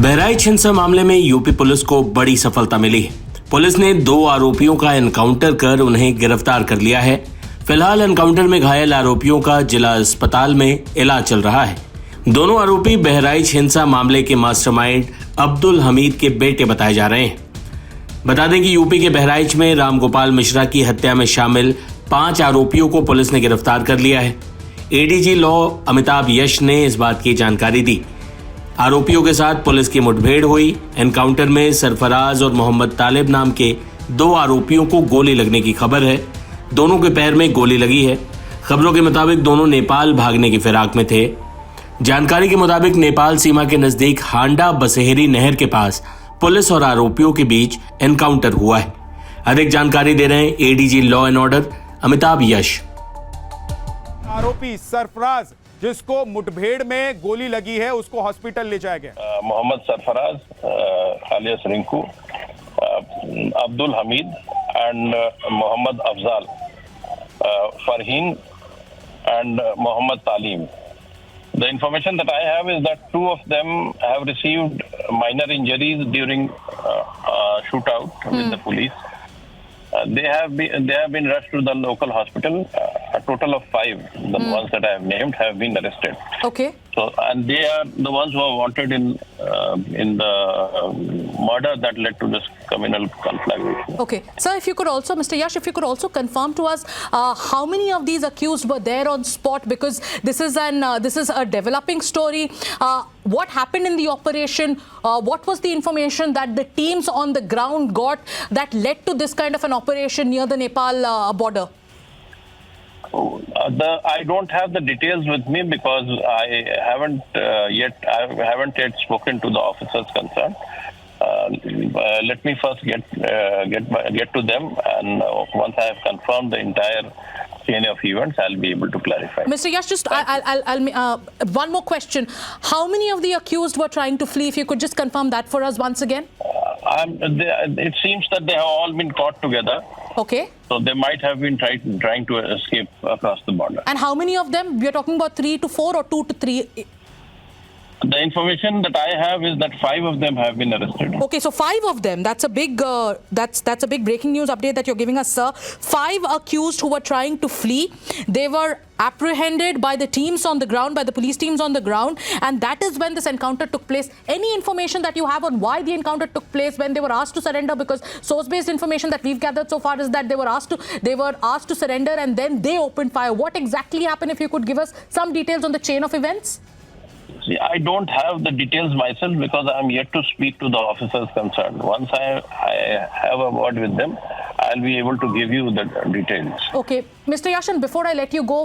बहराइच हिंसा मामले में यूपी पुलिस को बड़ी सफलता मिली। पुलिस ने 2 आरोपियों का एनकाउंटर कर उन्हें गिरफ्तार कर लिया है। फिलहाल एनकाउंटर में घायल आरोपियों का जिला अस्पताल में इलाज चल रहा है। दोनों आरोपी बहराइच हिंसा मामले के मास्टरमाइंड अब्दुल हमीद के बेटे बताए जा रहे हैं। बता दें कि यूपी के बहराइच में रामगोपाल मिश्रा की हत्या में शामिल 5 आरोपियों को पुलिस ने गिरफ्तार कर लिया है। एडीजी लॉ अमिताभ यश ने इस बात की जानकारी दी। आरोपियों के साथ पुलिस की मुठभेड़ हुई। एनकाउंटर में सरफराज और मोहम्मद तालिब नाम के 2 आरोपियों को गोली लगने की खबर है। दोनों के पैर में गोली लगी है। खबरों के मुताबिक दोनों नेपाल भागने की फिराक में थे। जानकारी के मुताबिक नेपाल सीमा के नजदीक हांडा बसेहरी नहर के पास पुलिस और आरोपियों के बीच एनकाउंटर हुआ है। अधिक जानकारी दे रहे हैं ADG law and order Amitabh Yash. आरोपी सरफराज जिसको मुठभेड़ में गोली लगी है उसको हॉस्पिटल ले जाया गया। Mohammed Sarfaraz alias Rinku, Abdul Hameed and Mohammed Afzal, Farheen and Mohammed Taleem. The information that I have is that 2 of them have received minor injuries during shootout with the police. They have been rushed to the local hospital. A total of 5, the ones that I have named, have been arrested. Okay. So, and they are the ones who are wanted in the murder that led to this communal conflagration. Okay, sir, if you could also, Mr. Yash, if you could also confirm to us how many of these accused were there on spot, because this is a developing story. What happened in the operation? What was the information that the teams on the ground got that led to this kind of an operation near the Nepal border? I don't have the details with me because I haven't yet spoken to the officers concerned. Let me first get to them, and once I have confirmed the entire chain of events, I'll be able to clarify. Mr. Yash, just I'll one more question. How many of the accused were trying to flee? If you could just confirm that for us once again. It seems that they have all been caught together. Okay. So they might have been trying to escape across the border. And how many of them? We are talking about 3 to 4 or 2 to 3? The information that I have is that 5 of them have been arrested. Okay, so 5 of them. That's a big that's a big breaking news update that you're giving us, sir. 5 accused who were trying to flee. They were apprehended by the teams on the ground, by the police teams on the ground, and that is when this encounter took place. Any information that you have on why the encounter took place, when they were asked to surrender? Because source-based information that we've gathered so far is that they were asked to surrender and then they opened fire. What exactly happened? If you could give us some details on the chain of events. See, I don't have the details myself because I am yet to speak to the officers concerned. Once I have a word with them, I'll be able to give you the details. Okay. Mr. Yashan, before I let you go,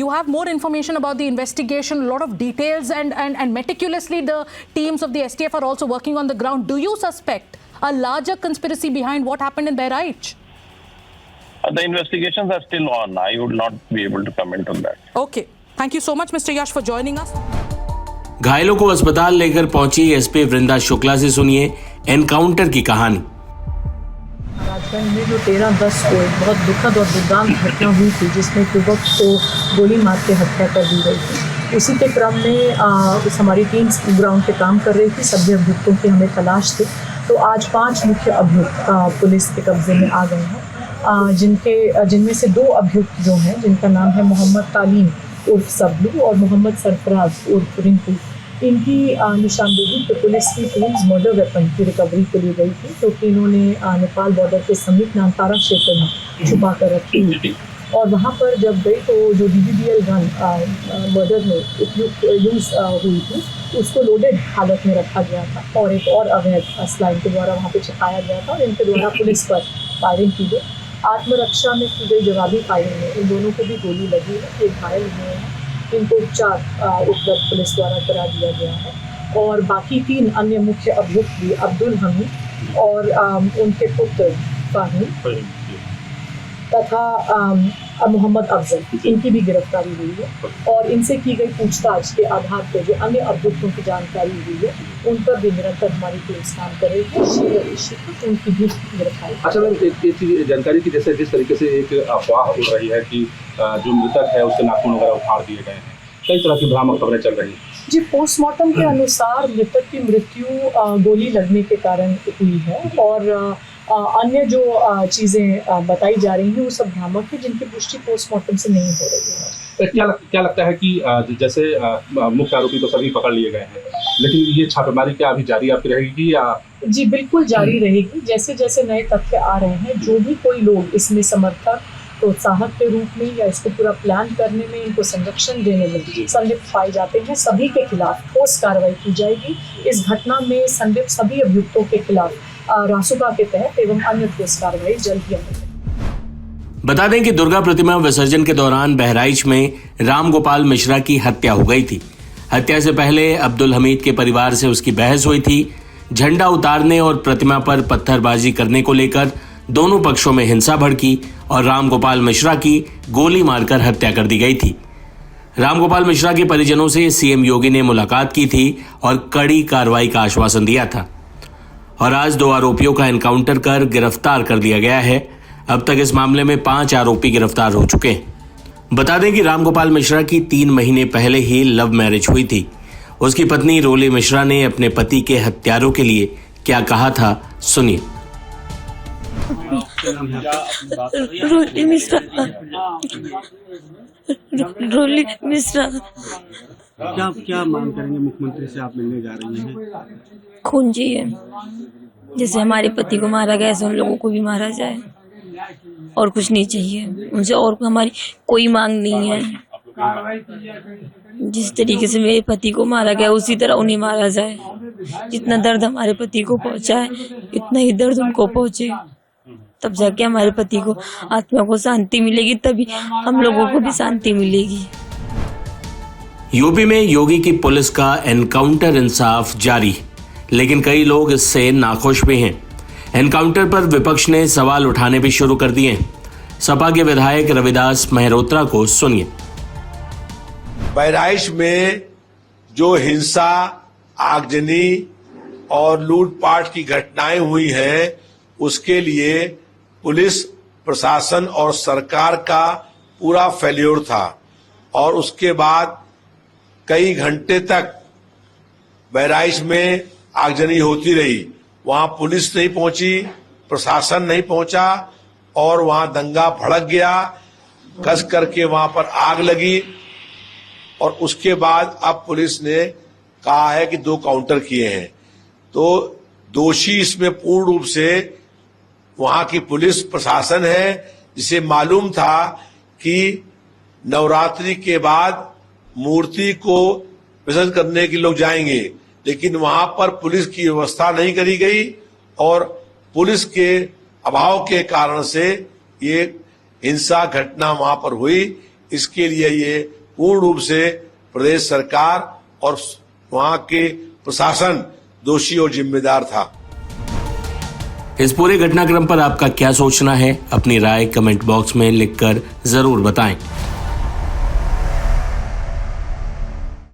you have more information about the investigation, a lot of details, and meticulously the teams of the STF are also working on the ground. Do you suspect a larger conspiracy behind what happened in Behraich? The investigations are still on. I would not be able to comment on that. Okay. Thank you so much, Mr. Yash, for joining us. घायलों को अस्पताल लेकर पहुंची SP वृंदा शुक्ला से सुनिए encounter की कहानी। राजगंज में जो 13/10 को एक बहुत दुखद और दुर्दांत घटना हुई थी, जिसमें युवक को गोली मार के हत्या कर दी गई थी, उसी के क्रम में हमारी टीम ग्राउंड पे काम कर रही थी। सभी अभियुक्तों की हमें तलाश थी, तो आज 5 मुख्य अभियुक्त पुलिस के कब्जे में आ गए हैं, जिनमें से 2 अभियुक्त जो हैं, जिनका नाम है मोहम्मद तालीम उर्फ सबलू और मोहम्मद सरफराज उर्फ रिंकू। इनकी निशानदेही पे पुलिस की टीम्स मर्डर वेपन की रिकवरी के लिए गई थी, क्योंकि इन्होंने नेपाल बॉर्डर के समीप नानपारा क्षेत्र में छुपा कर रखी थी। और वहाँ पर जब गई तो जो DBBL गन मर्डर में उपयुक्त यूज़ हुई थी, उसको लोडेड हालत में रखा गया था और एक और अवैध असला इनके द्वारा वहाँ पे छिपाया गया था और इनके द्वारा पुलिस पर फायरिंग की गई। आत्मरक्षा में की गई जवाबी फायरिंग में इन दोनों को भी गोली लगी है। एक घायल हुए हैं, इनको उपचार उपलब्ध पुलिस द्वारा करा दिया गया है। और बाकी 3 अन्य मुख्य अभियुक्त भी अब्दुल हमीद और उनके पुत्र फरहीन तथा मोहम्मद अफजल, इनकी भी गिरफ्तारी हुई है और इनसे की गई पूछताछ के आधार पर जो अन्य अभियुक्तों की जानकारी हुई है, उन पर भी निरंतर हमारी टीम काम कर रही है। शीघ्र उनकी भी गिरफ्तारी। अच्छा मैम, एक जानकारी की जैसे जिस तरीके से एक अफवाह उड़ रही है कि जो मृतक है उसके नाखून वगैरह उखाड़ दिए गए हैं, कई तरह की भ्रामक खबरें चल रही हैं, जी, पोस्टमार्टम के अनुसार मृतक की मृत्यु गोली लगने के कारण हुई है और अन्य जो चीज़ें बताई जा रही हैं वो सब भ्रामक है, जिनकी पुष्टि पोस्टमार्टम से नहीं हो रही है। क्या लगता है कि जैसे मुख्य आरोपी तो सभी पकड़ लिए गए हैं, लेकिन ये छापेमारी क्या अभी जारी आपकी रहेगी या? जी बिल्कुल जारी रहेगी। जैसे जैसे नए तथ्य आ रहे हैं, जो भी कोई लोग इसमें समर्थक प्रोत्साहक के रूप में या इसको पूरा प्लान करने में, इनको संरक्षण देने में संलिप्त पाए जाते हैं, सभी के खिलाफ ठोस कार्रवाई की जाएगी। इस घटना में संलिप्त सभी अभियुक्तों के खिलाफ रासुका के तहत एवं अन्य ठोस कार्रवाई जल्द ही अमल में। बता दें कि दुर्गा प्रतिमा विसर्जन के दौरान बहराइच में राम गोपाल मिश्रा की हत्या हो गई थी। हत्या से पहले अब्दुल हमीद के परिवार से उसकी बहस हुई थी। झंडा उतारने और प्रतिमा पर पत्थरबाजी करने को लेकर दोनों पक्षों में हिंसा भड़की और राम गोपाल मिश्रा की गोली मारकर हत्या कर दी गई थी। राम गोपाल मिश्रा के परिजनों से सीएम योगी ने मुलाकात की थी और कड़ी कार्रवाई का आश्वासन दिया था और आज 2 आरोपियों का एनकाउंटर कर गिरफ्तार कर दिया गया है। अब तक इस मामले में 5 आरोपी गिरफ्तार हो चुके हैं। बता दें कि राम गोपाल मिश्रा की 3 महीने पहले ही लव मैरिज हुई थी। उसकी पत्नी रोली मिश्रा ने अपने पति के हत्यारों के लिए क्या कहा था, सुनिए। रोली मिश्रा, रोली मिश्रा। क्या मांग करेंगे? मुख्यमंत्री से आप मिलने जा रही हैं। खून चाहिए, जैसे हमारे पति को मारा गया ऐसे हम लोगों को भी मारा जाए, और कुछ नहीं चाहिए उनसे, और हमारी कोई मांग नहीं है। जिस तरीके से मेरे पति को मारा गया उसी तरह उन्हें मारा जाए। जितना दर्द हमारे पति को पहुंचा है इतना ही दर्द उनको पहुंचे, तब जाके हमारे पति को, आत्मा को शांति मिलेगी, तभी हम लोगों को भी शांति मिलेगी। यूपी में योगी की पुलिस का एनकाउंटर इंसाफ जारी, लेकिन कई लोग इससे नाखुश भी हैं। एनकाउंटर पर विपक्ष ने सवाल उठाने भी शुरू कर दिए। सपा के विधायक रविदास मेहरोत्रा को सुनिए। बहराइच में जो हिंसा, आगजनी और लूटपाट की घटनाएं हुई हैं, उसके लिए पुलिस प्रशासन और सरकार का पूरा फेल्योर था और उसके बाद कई घंटे तक बहराइच में आगजनी होती रही। वहां पुलिस नहीं पहुंची, प्रशासन नहीं पहुंचा और वहां दंगा भड़क गया, कस करके वहां पर आग लगी और उसके बाद अब पुलिस ने कहा है कि 2 काउंटर किए हैं। तो दोषी इसमें पूर्ण रूप से वहां की पुलिस प्रशासन है, जिसे मालूम था कि नवरात्रि के बाद मूर्ति को विसर्जन करने के लोग जाएंगे, लेकिन वहां पर पुलिस की व्यवस्था नहीं करी गई और पुलिस के अभाव के कारण से ये हिंसा घटना वहां पर हुई। इसके लिए ये पूर्ण रूप से प्रदेश सरकार और वहां के प्रशासन दोषी और जिम्मेदार था। इस पूरे घटनाक्रम पर आपका क्या सोचना है? अपनी राय कमेंट बॉक्स में लिखकर जरूर बताएं।